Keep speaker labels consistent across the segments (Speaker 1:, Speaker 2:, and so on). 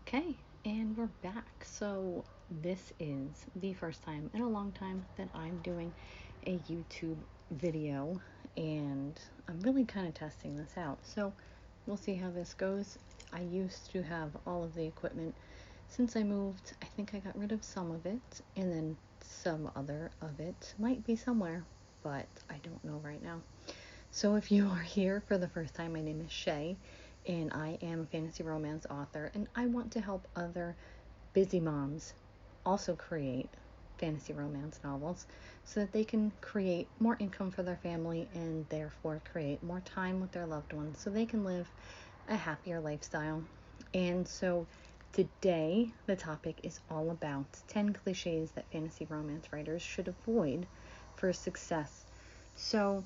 Speaker 1: Okay, and we're back. So, this is the first time in a long time that I'm doing a YouTube video, and I'm really kind of testing this out. So, we'll see how this goes. I used to have all of the equipment. Since I moved, I think I got rid of some of it, and then some other of it might be somewhere, but I don't know right now. So, if you are here for the first time, my name is Shea, and I am a fantasy romance author, and I want to help other busy moms also create fantasy romance novels so that they can create more income for their family and therefore create more time with their loved ones so they can live a happier lifestyle. And so today the topic is all about 10 cliches that fantasy romance writers should avoid for success. So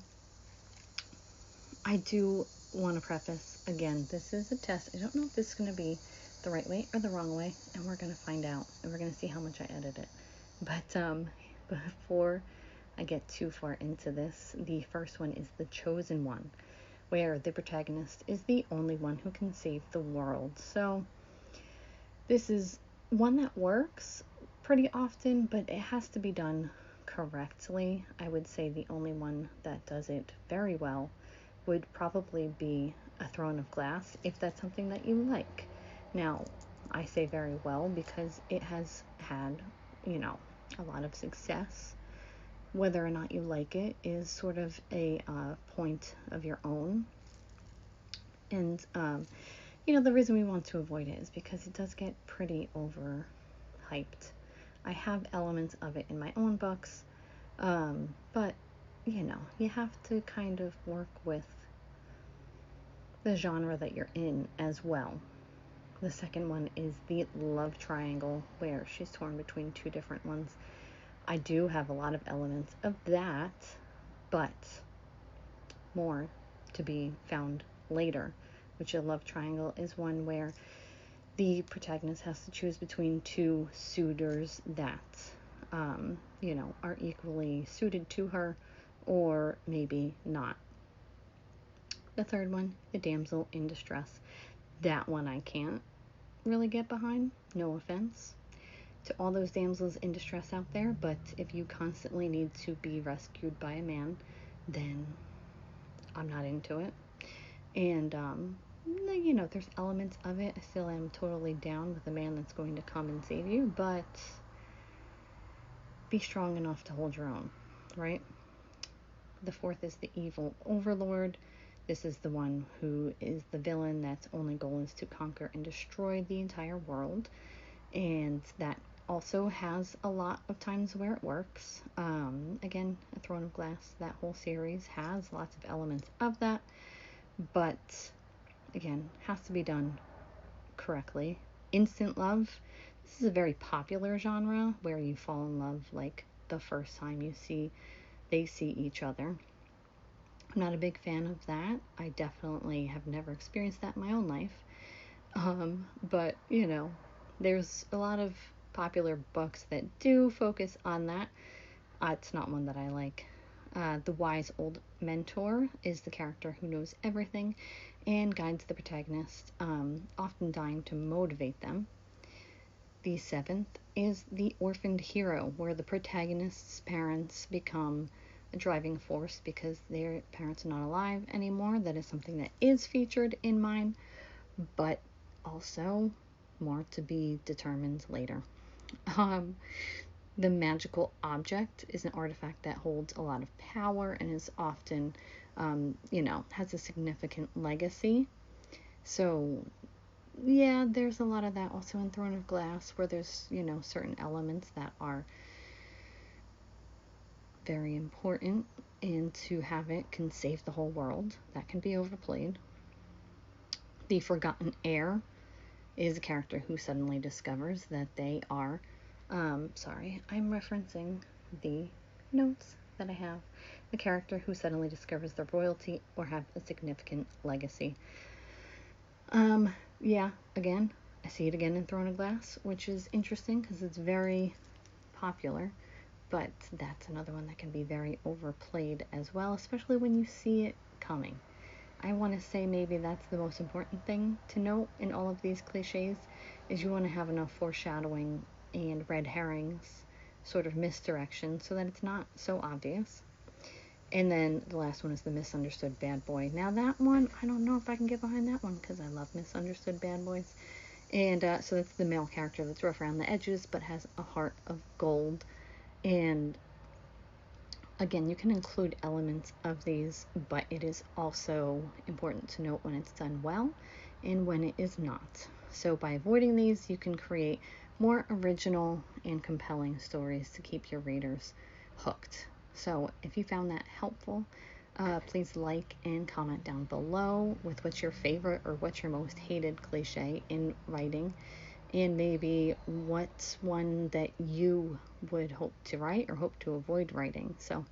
Speaker 1: I do want to preface again, this is a test. I don't know if this is going to be the right way or the wrong way, and we're going to find out, and we're going to see how much I edit it. But before I get too far into this, the first one is the chosen one, where the protagonist is the only one who can save the world. So this is one that works pretty often, but it has to be done correctly. I would say the only one that does it very well would probably be A Throne of Glass, if that's something that you like. Now, I say very well because it has had, a lot of success. Whether or not you like it is sort of a point of your own. And, the reason we want to avoid it is because it does get pretty overhyped. I have elements of it in my own books, but, you have to kind of work with the genre that you're in as well. The second one is the love triangle, where she's torn between two different ones. I do have a lot of elements of that, but more to be found later, which a love triangle is one where the protagonist has to choose between two suitors that, are equally suited to her, or maybe not. The third one, the damsel in distress. That one I can't really get behind, no offense to all those damsels in distress out there, but if you constantly need to be rescued by a man, then I'm not into it. And, there's elements of it. I still am totally down with a man that's going to come and save you, but be strong enough to hold your own, right? The fourth is the evil overlord. This is the one who is the villain that's only goal is to conquer and destroy the entire world. And that also has a lot of times where it works. Again, A Throne of Glass, that whole series has lots of elements of that. But, again, has to be done correctly. Instant love. This is a very popular genre where you fall in love like the first time they see each other. I'm not a big fan of that. I definitely have never experienced that in my own life. But, there's a lot of popular books that do focus on that. It's not one that I like. The wise old mentor is the character who knows everything and guides the protagonist, often dying to motivate them. The seventh is the orphaned hero, where the protagonist's parents become a driving force because their parents are not alive anymore. That is something that is featured in mine, but also more to be determined later. The magical object is an artifact that holds a lot of power and is often, has a significant legacy. So, yeah, there's a lot of that also in Throne of Glass, where there's, certain elements that are very important, and to have it can save the whole world. That can be overplayed. The Forgotten Heir is a character who suddenly discovers that they are, sorry, I'm referencing the notes that I have. The character who suddenly discovers their royalty or have a significant legacy. Yeah, again, I see it again in Throne of Glass, which is interesting because it's very popular, but that's another one that can be very overplayed as well, especially when you see it coming. I want to say maybe that's the most important thing to note in all of these cliches, is you want to have enough foreshadowing and red herrings, sort of misdirection, so that it's not so obvious. And then the last one is the misunderstood bad boy. Now that one, I don't know if I can get behind that one because I love misunderstood bad boys. And so that's the male character that's rough around the edges but has a heart of gold. And again, you can include elements of these, but it is also important to note when it's done well and when it is not. So by avoiding these, you can create more original and compelling stories to keep your readers hooked. So if you found that helpful, please like and comment down below with what's your favorite or what's your most hated cliche in writing, and maybe what's one that you would hope to write or hope to avoid writing. So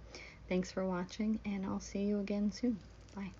Speaker 1: thanks for watching, and I'll see you again soon. Bye.